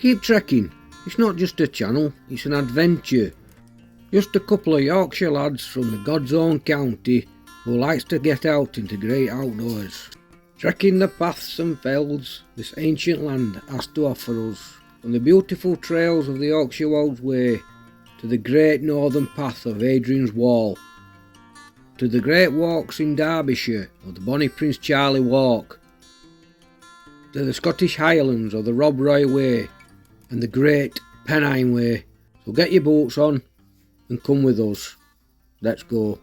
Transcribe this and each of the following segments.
Keep trekking. It's not just a channel, it's an adventure. Just a couple of Yorkshire lads from the God's own county who likes to get out into great outdoors. Trekking the paths and fells this ancient land has to offer us, from the beautiful trails of the Yorkshire Wolds Way to the great northern path of Hadrian's Wall, to the great walks in Derbyshire of the Bonnie Prince Charlie Walk, to the Scottish Highlands of the Rob Roy Way and the great Pennine Way. So get your boots on and come with us. Let's go.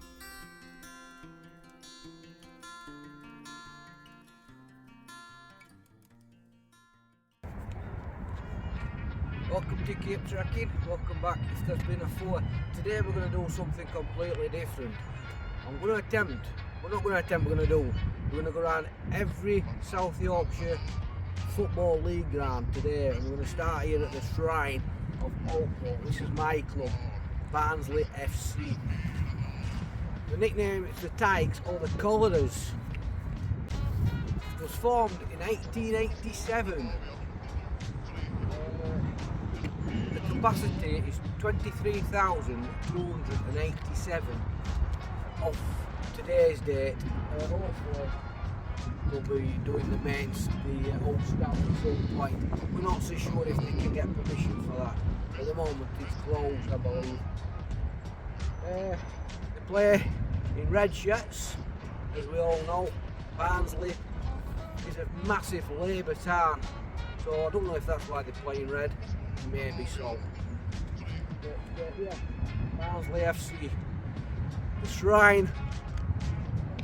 Welcome to Keep Trekking, welcome back if there's been a four. Today we're going to do something completely different. We're going to go around every South Yorkshire Football League ground today, and we're going to start here at the Shrine of Oakville. This is my club, Barnsley FC. The nickname is the Tykes or the Collares. It was formed in 1887. The capacity is 23,287 of today's date. Hopefully we'll be doing the old stand at some point. We're not so sure if they can get permission for that. At the moment it's closed, I believe. They play in red shirts, as we all know. Barnsley is a massive Labour town, so I don't know if that's why they play in red. Maybe so. But yeah, Barnsley FC, the Shrine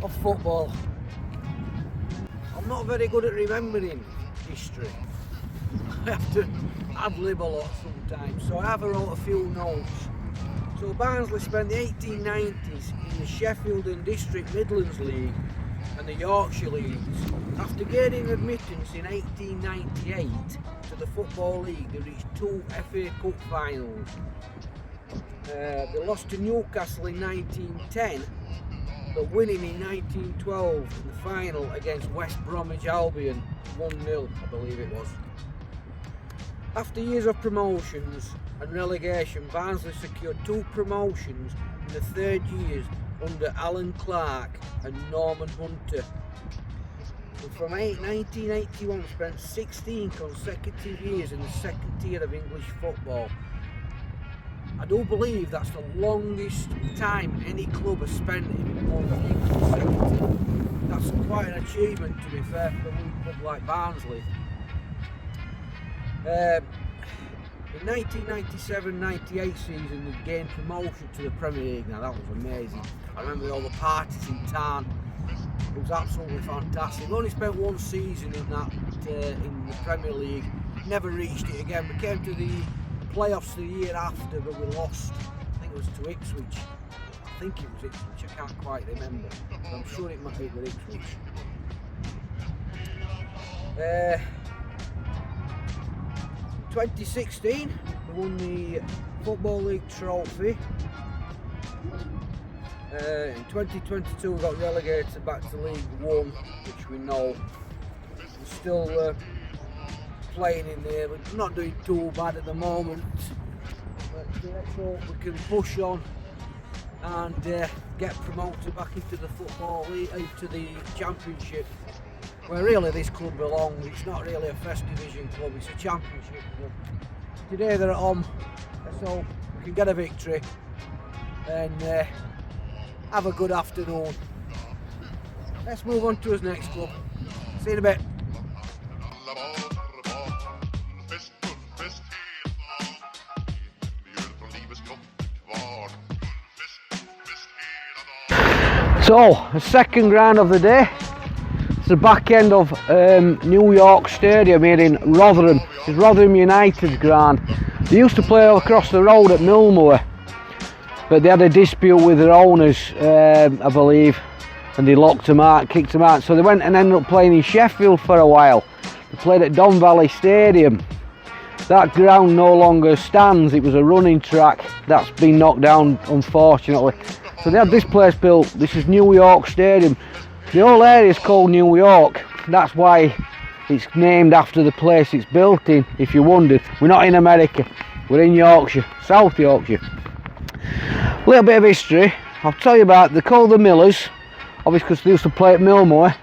of football. I'm not very good at remembering history. I have to ad-lib a lot sometimes, so I have wrote a few notes. So Barnsley spent the 1890s in the Sheffield and District Midlands League and the Yorkshire Leagues. After gaining admittance in 1898 to the Football League, they reached 2 FA Cup finals. They lost to Newcastle in 1910, but winning in 1912 in the final against West Bromwich Albion 1-0, I believe it was. After years of promotions and relegation, Barnsley secured 2 promotions in the 3rd years under Alan Clark and Norman Hunter. And from 1981 spent 16 consecutive years in the 2nd tier of English football. I do believe that's the longest time any club has spent in one English 2nd tier. That's quite an achievement, to be fair, for a club like Barnsley. In 1997-98 season, they gained promotion to the Premier League. Now that was amazing. I remember all the parties in town. It was absolutely fantastic. We only spent 1 season in that in the Premier League. Never reached it again. We came to the playoffs the year after, but we lost. I think it was to Ipswich. I think it was Ipswich. I can't quite remember. But I'm sure it might be with Ipswich. 2016, we won the Football League trophy. In 2022 we got relegated back to League 1, which we know. We're still playing in there, we're not doing too bad at the moment. But let's hope we can push on and get promoted back into the Football League, into the Championship, where really this club belongs. It's not really a First Division club, it's a Championship club. Today they're at home, so we can get a victory and have a good afternoon. Let's move on to his next club. See you in a bit. So, the second ground of the day. It's the back end of New York Stadium here in Rotherham. It's Rotherham United's ground. They used to play across the road at Millmoor, but they had a dispute with their owners, I believe, and they locked them out, kicked them out. So they went and ended up playing in Sheffield for a while. They played at Don Valley Stadium. That ground no longer stands. It was a running track that's been knocked down, unfortunately. So they had this place built. This is New York Stadium. The whole area is called New York. That's why It's named after the place it's built in, if you wondered. We're not in America, we're in Yorkshire, South Yorkshire. A little bit of history, I'll tell you about, they're called the Millers, obviously because they used to play at Millmoor.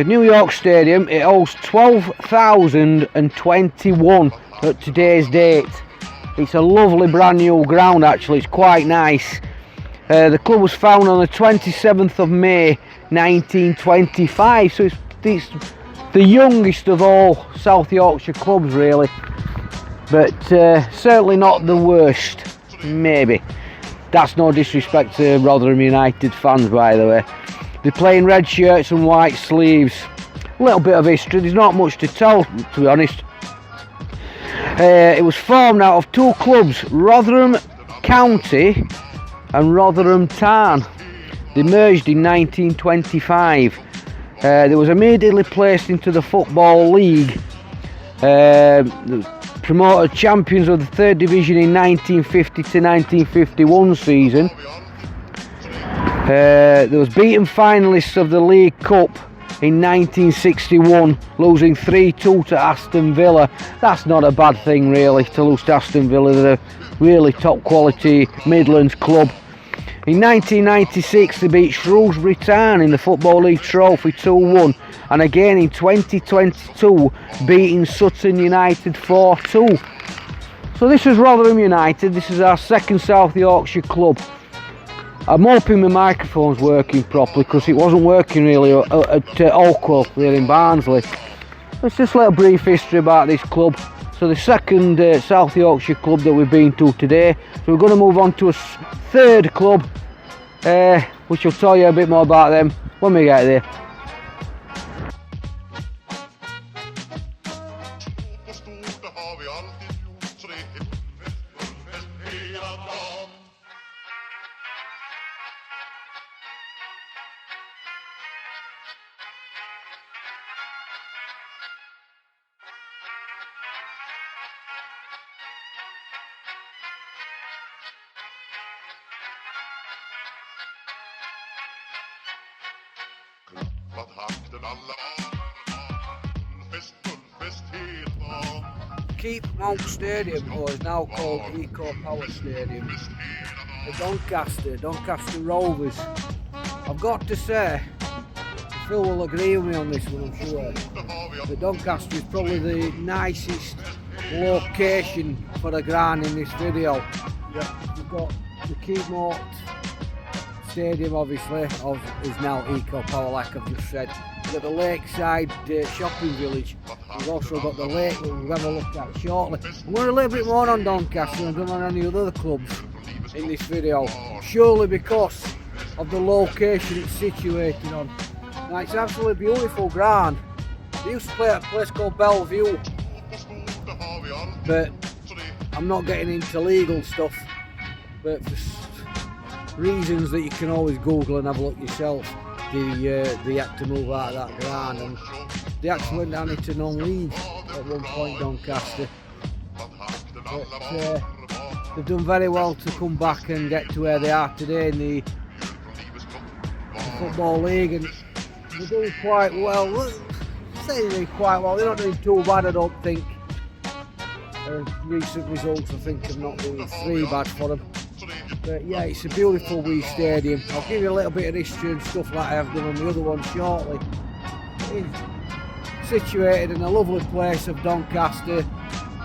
New York Stadium, it holds 12,021 at today's date. It's a lovely brand new ground actually, it's quite nice. The club was founded on the 27th of May 1925, so it's the youngest of all South Yorkshire clubs really, but certainly not the worst, maybe. That's no disrespect to Rotherham United fans, by the way. They play in red shirts and white sleeves. A little bit of history, there's not much to tell, to be honest. It was formed out of two clubs, Rotherham County and Rotherham Town. They merged in 1925. They was immediately placed into the Football League. Promoted champions of the third division in 1950 to 1951 season. There was beaten finalists of the League Cup in 1961, losing 3-2 to Aston Villa. That's not a bad thing really, to lose to Aston Villa. They're a really top quality Midlands club. In 1996 they beat Shrewsbury Town in the Football League Trophy 2-1, and again in 2022 beating Sutton United 4-2. So this is Rotherham United, this is our second South Yorkshire club. I'm hoping my microphone's working properly because it wasn't working really at Oakwell there in Barnsley. It's just a little brief history about this club. So the second South Yorkshire club that we've been to today. So we're going to move on to a third club, which will tell you a bit more about them when we get there. Keepmoat Stadium, or is now called Eco Power Stadium, at Doncaster Rovers. I've got to say, Phil will agree with me on this one, I'm sure, that Doncaster is probably the nicest location for a ground in this video. We've got the Keepmoat Stadium, obviously, is now Eco Power, like I've just said. We've got the Lakeside shopping village. We've also got the lake that we'll have a look at shortly. I'm going a little bit more on Doncaster than I've done on any other clubs in this video, surely because of the location it's situated on. Now, it's absolutely beautiful ground. They used to play at a place called Bellevue, but I'm not getting into legal stuff, but for reasons that you can always Google and have a look yourself, they had to move out of that ground, and they actually went down into non-league at one point, Doncaster. But they've done very well to come back and get to where they are today in the Football League, and they're doing quite well. They're doing quite well, they're not doing too bad, I don't think. Recent results, I think, have not been too bad for them. But yeah, it's a beautiful wee stadium. I'll give you a little bit of history and stuff like I have done on the other one shortly. It's situated in a lovely place of Doncaster,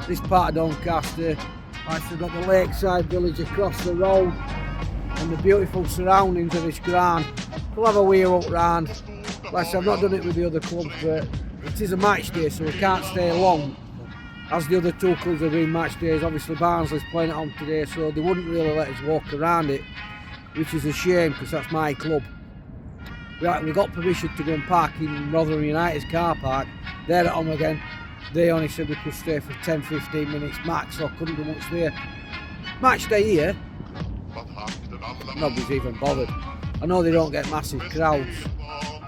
this part of Doncaster. I've got the Lakeside village across the road and the beautiful surroundings of this ground. We'll have a wee up round. Like I said, I've not done it with the other clubs, but it is a match day, so we can't stay long. As the other two clubs have been match days, obviously Barnsley's playing it on today, so they wouldn't really let us walk around it, which is a shame because that's my club. We got permission to go and park in Rotherham United's car park. They're at home again. They only said we could stay for 10-15 minutes max, so I couldn't do much there. Match day here, nobody's even bothered. I know they don't get massive crowds,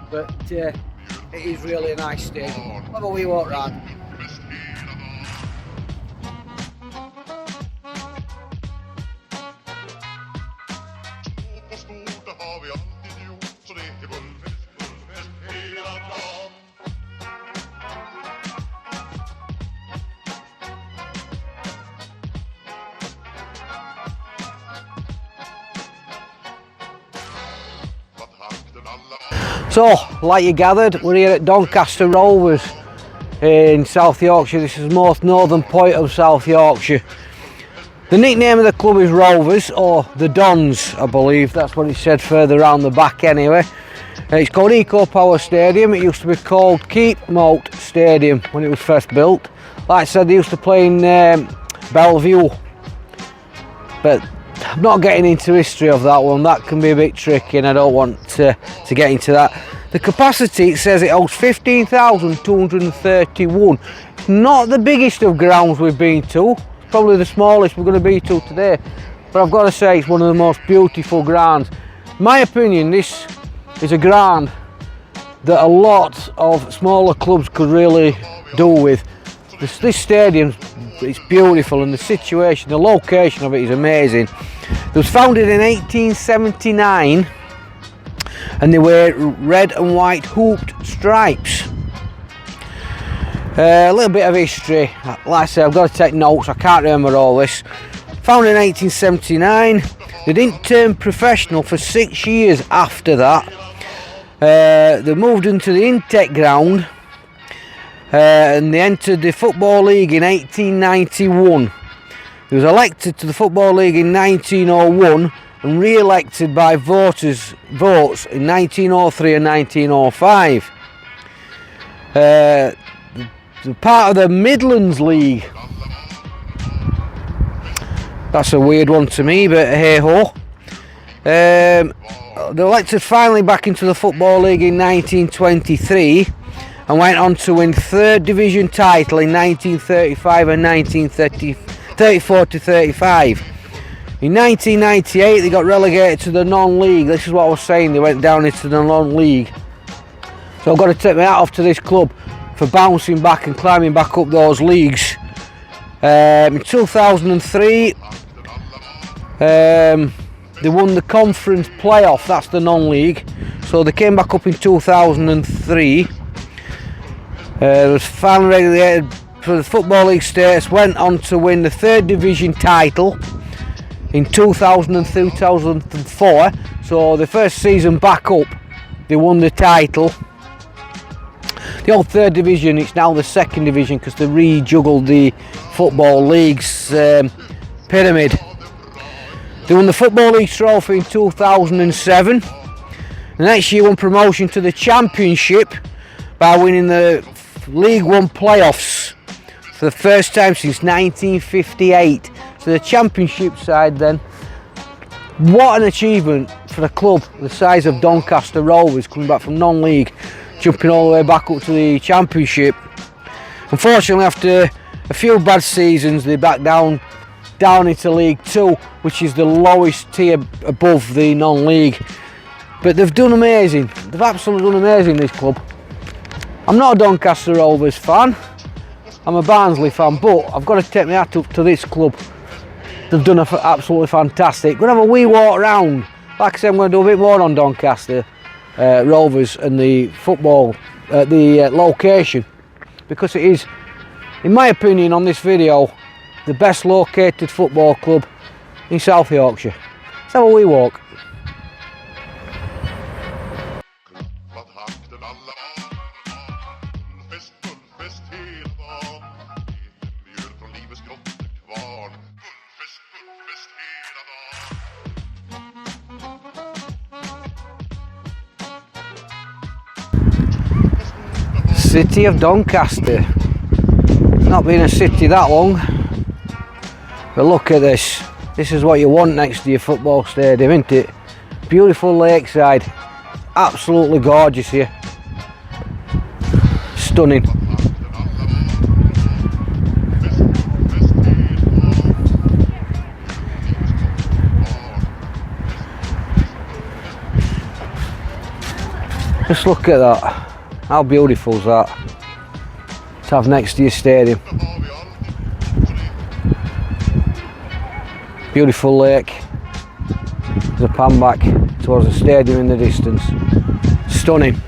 but it is really a nice stadium. Have a wee walk round. So, like you gathered, we're here at Doncaster Rovers in South Yorkshire. This is the most northern point of South Yorkshire. The nickname of the club is Rovers, or the Dons, I believe. That's what it said further around the back anyway. It's called Eco Power Stadium. It used to be called Keep Moat Stadium when it was first built. Like I said, they used to play in Bellevue. But I'm not getting into history of that one. That can be a bit tricky and I don't want to get into that. The capacity, it says it holds 15,231. Not the biggest of grounds we've been to. Probably the smallest we're going to be to today. But I've got to say it's one of the most beautiful grounds. In my opinion, this is a ground that a lot of smaller clubs could really do with. This stadium, it's beautiful, and the situation, the location of it is amazing. It was founded in 1879 and they wear red and white hooped stripes. A little bit of history. Like I said, I've got to take notes, I can't remember all this. Founded in 1879, they didn't turn professional for 6 years after that. They moved into the Intech ground and they entered the Football League in 1891. He was elected to the Football League in 1901 and re-elected by votes in 1903 and 1905. They're part of the Midlands League. That's a weird one to me, but hey ho. They elected finally back into the Football League in 1923 and went on to win 3rd Division title in 1935 and 1934 to 35. In 1998 they got relegated to the non-league. This is what I was saying, they went down into the non-league. So I've got to take my hat off to this club for bouncing back and climbing back up those leagues. In 2003 they won the conference playoff, that's the non-league. So they came back up in 2003. It was finally relegated for the Football League status, went on to win the 3rd Division title in 2003-2004. So the first season back up, they won the title. The old 3rd Division, it's now the 2nd Division because they rejuggled the Football League's pyramid. They won the Football League trophy in 2007. The next year won promotion to the Championship by winning the League One playoffs for the first time since 1958. So the Championship side then. What an achievement for a club the size of Doncaster Rovers, coming back from non-league, jumping all the way back up to the Championship. Unfortunately, after a few bad seasons, they're back down into League 2, which is the lowest tier above the non-league. But they've done amazing. They've absolutely done amazing, this club. I'm not a Doncaster Rovers fan, I'm a Barnsley fan, but I've got to take my hat up to this club. They've done absolutely fantastic. We're going to have a wee walk around. Like I said, I'm going to do a bit more on Doncaster Rovers and the football, the location, because it is, in my opinion, on this video, the best located football club in South Yorkshire. Let's have a wee walk. City of Doncaster. Not been a city that long, but look at this. This is what you want next to your football stadium, isn't it? Beautiful lakeside, absolutely gorgeous here. Stunning. Just look at that. How beautiful is that to have next to your stadium? Beautiful lake. There's a pan back towards the stadium in the distance. Stunning.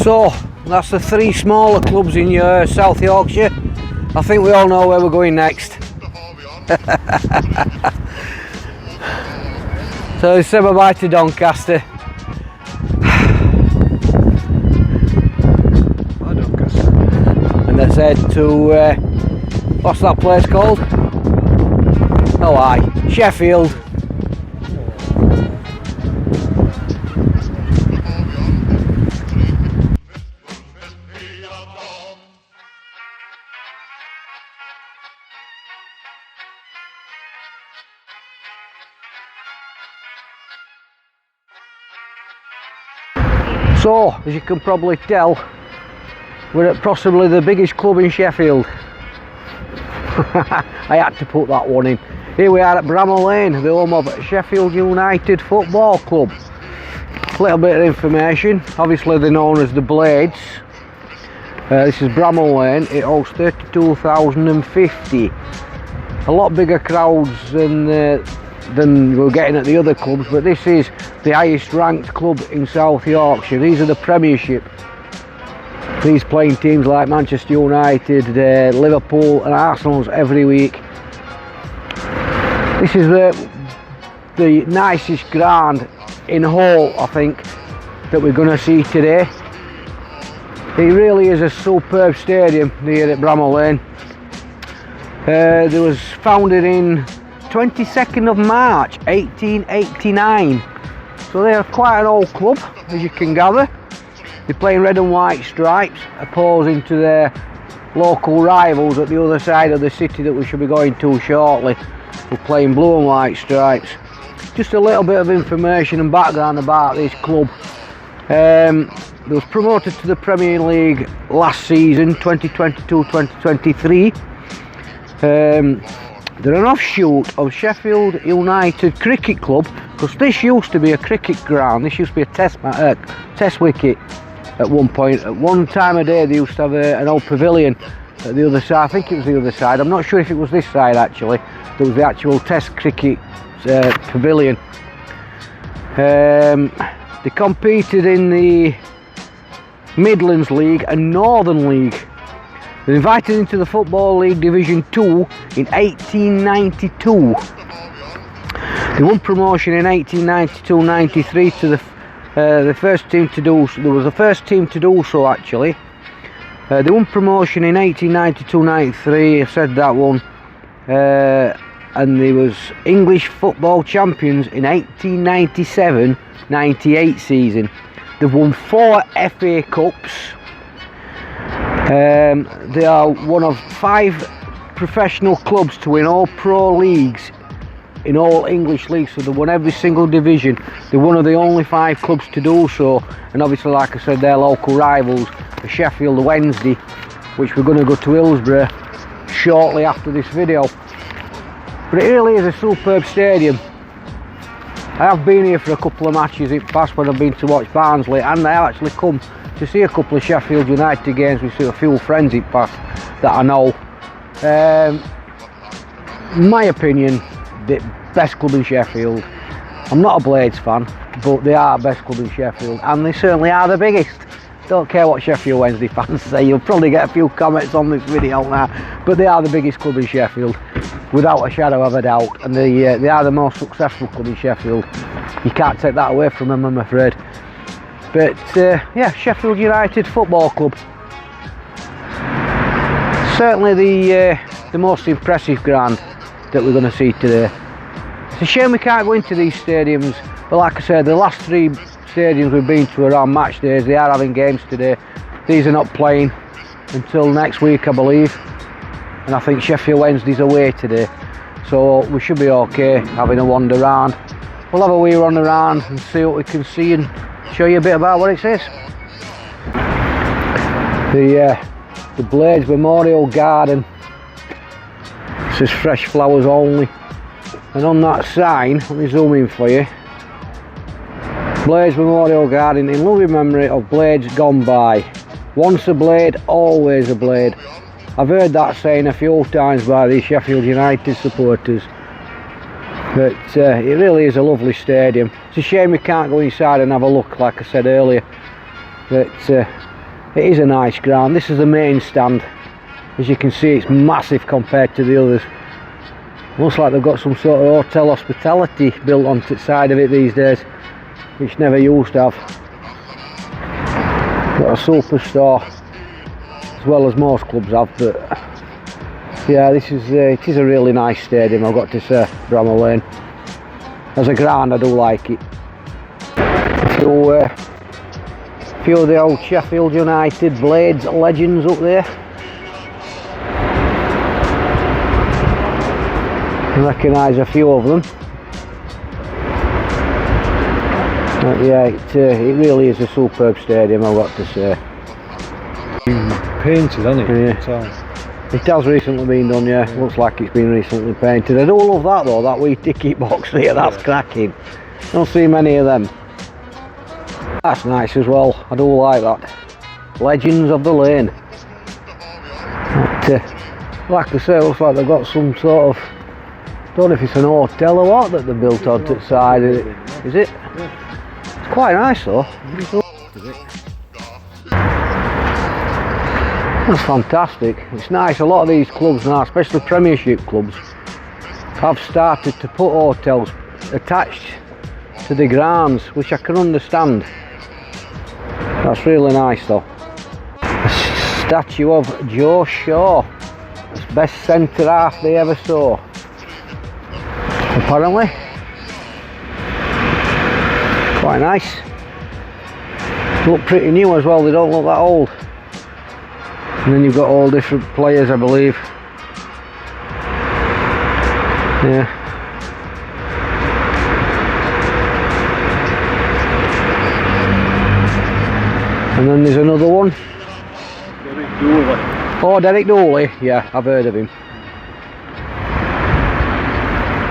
So that's the 3 smaller clubs in South Yorkshire. I think we all know where we're going next. So say bye bye to Doncaster. Bye Doncaster. And let's head to what's that place called? Oh aye, Sheffield. So, as you can probably tell, we're at possibly the biggest club in Sheffield. I had to put that one in. Here we are at Bramall Lane, the home of Sheffield United Football Club. A little bit of information. Obviously they're known as the Blades. This is Bramall Lane. It holds 32,050. A lot bigger crowds than we're getting at the other clubs, but this is the highest ranked club in South Yorkshire. These are the Premiership. These playing teams like Manchester United, Liverpool and Arsenal's every week. This is the nicest ground in Hull, I think, that we're going to see today. It really is a superb stadium here at Bramall Lane. It was founded in 22nd of March 1889, so they're quite an old club, as you can gather. They play in red and white stripes, opposing to their local rivals at the other side of the city that we should be going to shortly. We're playing blue and white stripes. Just a little bit of information and background about this club. They was promoted to the Premier League last season, 2022-2023. They're an offshoot of Sheffield United Cricket Club, because this used to be a cricket ground. This used to be a test wicket at one point. At one time of day they used to have an old pavilion at the other side. I think it was the other side. I'm not sure if it was this side actually. There was the actual test cricket pavilion. They competed in the Midlands League and Northern League. They were invited into the Football League Division 2 in 1892. They won promotion in 1892-93 to the first team to do so. There was the first team to do so actually. They won promotion in 1892-93, I said that one. And they was English football champions in 1897-98 season. They've won 4 FA Cups. They are one of 5 professional clubs to win all pro leagues in all English leagues, so they won every single division. They're one of the only 5 clubs to do so, and obviously, like I said, their local rivals are Sheffield Wednesday, which we're going to go to Hillsborough shortly after this video. But it really is a superb stadium. I have been here for a couple of matches in the past when I've been to watch Barnsley, and I have actually come to see a couple of Sheffield United games with a few friends in the past that I know. In my opinion, the best club in Sheffield. I'm not a Blades fan, but they are the best club in Sheffield, and they certainly are the biggest. Don't care what Sheffield Wednesday fans say, you'll probably get a few comments on this video now, but they are the biggest club in Sheffield, without a shadow of a doubt, and they are the most successful club in Sheffield. You can't take that away from them, I'm afraid. But yeah, Sheffield United Football Club. Certainly the most impressive ground that we're going to see today. It's a shame we can't go into these stadiums, but like I said, the last 3 stadiums we've been to are on match days. They are having games today. These are not playing until next week, I believe, and I think Sheffield Wednesday's away today, so we should be okay having a wander around. We'll have a wee run around and see what we can see and show you a bit about what it is. The Blades Memorial Garden. It says fresh flowers only, and on that sign, let me zoom in for you, Blades Memorial Garden in loving memory of Blades gone by. Once a Blade, always a Blade. I've heard that saying a few times by the Sheffield United supporters. But it really is a lovely stadium. It's a shame we can't go inside and have a look, like I said earlier. But It is a nice ground. This is the main stand. As you can see, it's massive compared to the others. Looks like they've got some sort of hotel hospitality built onto the side of it these days, which never used to have. Got a superstore, as well as most clubs have, but yeah, this is it is a really nice stadium, I've got to say, Bramall Lane. As a ground, I do like it. So, few of the old Sheffield United Blades legends up there. I recognise a few of them. But yeah, it really is a superb stadium, I've got to say. Painted, hasn't it? Yeah. It has recently been done, yeah. Looks like it's been recently painted. I do love that though, that wee ticket box there, that's cracking. Don't see many of them. That's nice as well, I do like that. Legends of the Lane. But, like I say, it looks like they've got some sort of, don't know if it's an hotel or what that they've built onto the side of it. Is it? It's quite nice though. That's fantastic. It's nice, a lot of these clubs now, especially Premiership clubs, have started to put hotels attached to the grounds, which I can understand. That's really nice though. A statue of Joe Shaw, best centre half they ever saw, apparently. Quite nice. Look pretty new as well, they don't look that old. And then you've got all different players, I believe. Yeah. And then there's another one. Derek Dooley. Oh, Derek Dooley. Yeah, I've heard of him.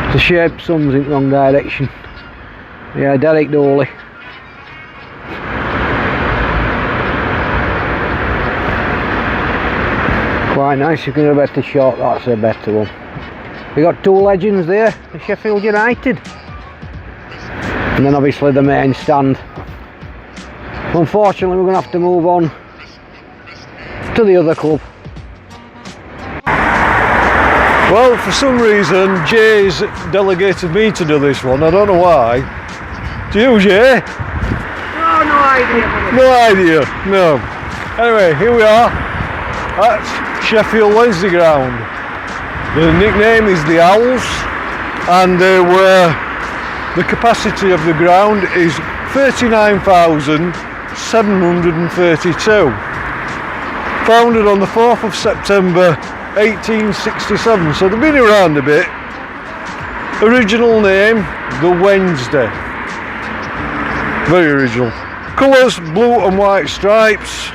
It's a shame sums in the wrong direction. Yeah, Derek Dooley. Quite nice, you can have a better shot, that's a better one. We got two legends there, the Sheffield United. And then obviously the main stand. Unfortunately, we're going to have to move on to the other club. Well, for some reason, Jay's delegated me to do this one. I don't know why. Do you, Jay? Oh, no idea. No idea, no. Anyway, here we are at Sheffield Wednesday ground. The nickname is the Owls, and the capacity of the ground is 39,732. Founded on the 4th of September 1867, so they've been around a bit. Original name, the Wednesday. Very original. Colours, blue and white stripes,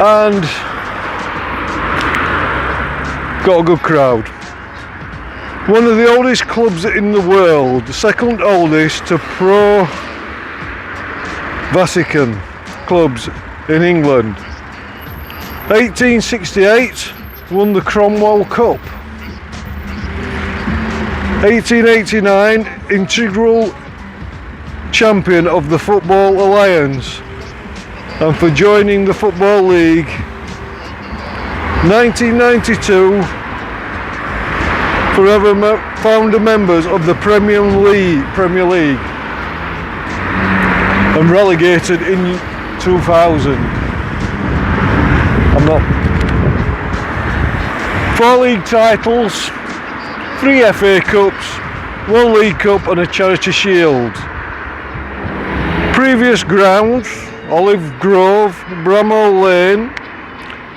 and got a good crowd. One of the oldest clubs in the world, the second oldest to Pro Vatican clubs in England. 1868 won the Cromwell Cup. 1889 integral champion of the Football Alliance, and for joining the Football League. 1992 forever founder members of the Premier League, and relegated in 2000. I'm not. 4 league titles, 3 FA Cups, 1 League Cup and a Charity Shield. Previous grounds, Olive Grove, Bramall Lane,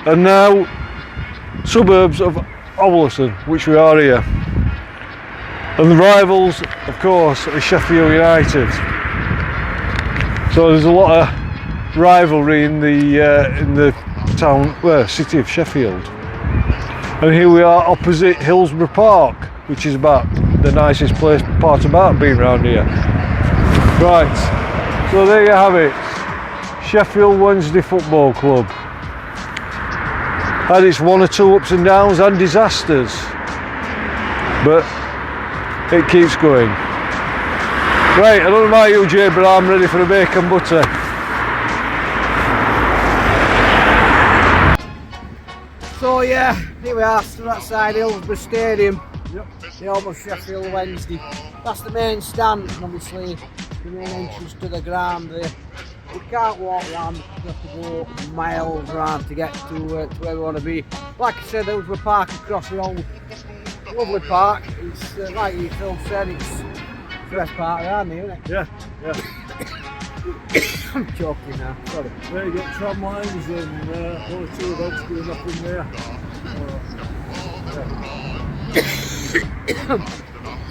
and now suburbs of Owlerton, which we are here. And the rivals, of course, are Sheffield United. So there's a lot of rivalry in the town, city of Sheffield. And here we are opposite Hillsborough Park, which is about the nicest part about being around here. Right, so there you have it. Sheffield Wednesday Football Club. Had its 1 or 2 ups and downs and disasters, but it keeps going. Right, I don't know about you, Jay, but I'm ready for a bacon butter. So yeah, here we are, still outside Hillsborough Stadium. Yep. The home of Sheffield Wednesday. That's the main stand, and obviously the main entrance to the ground there. We can't walk around, we have to go miles around to get to where we want to be. Like I said, there was a park across the old lovely park. It's like you Phil said, it's the best park around here, isn't it? Yeah, yeah. I'm joking now, sorry. There you get tram lines and only two roads going up in there.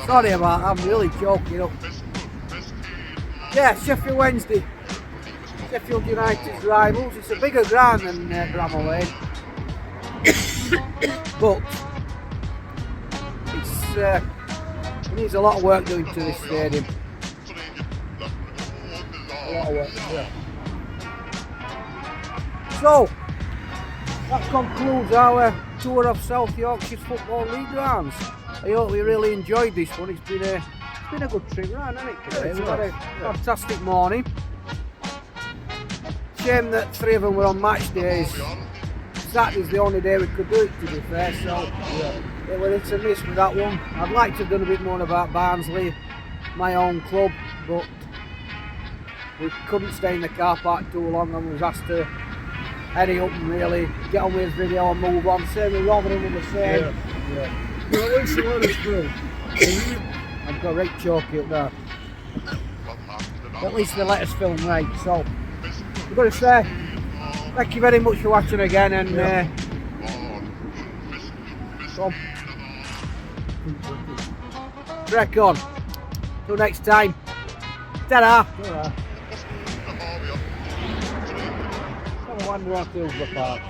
Sorry about that, I'm really joking up. Yeah, Sheffield Wednesday. Sheffield United's rivals. It's a bigger ground than Bramall Lane. But it needs a lot of work doing to this stadium. A lot of work, yeah. So, that concludes our tour of South Yorkshire's Football League grounds. I hope we really enjoyed this one. It's been a good trip round, hasn't it? Today? We've had a fantastic morning. Shame that 3 of them were on match days. Saturday's the only day we could do it, to be fair, so it was hit and miss with that one. I'd like to have done a bit more about Barnsley, my own club, but we couldn't stay in the car park too long and was asked to head up and really get on with his video and move on. Same with Rotherham with the same. Yeah. But at least the weather's good. I've got right chalky up there. At least they let us film right, so I've got to say thank you very much for watching again, and crack on. Till next time. Ta-da! Ta-ra. I wonder what feels the park.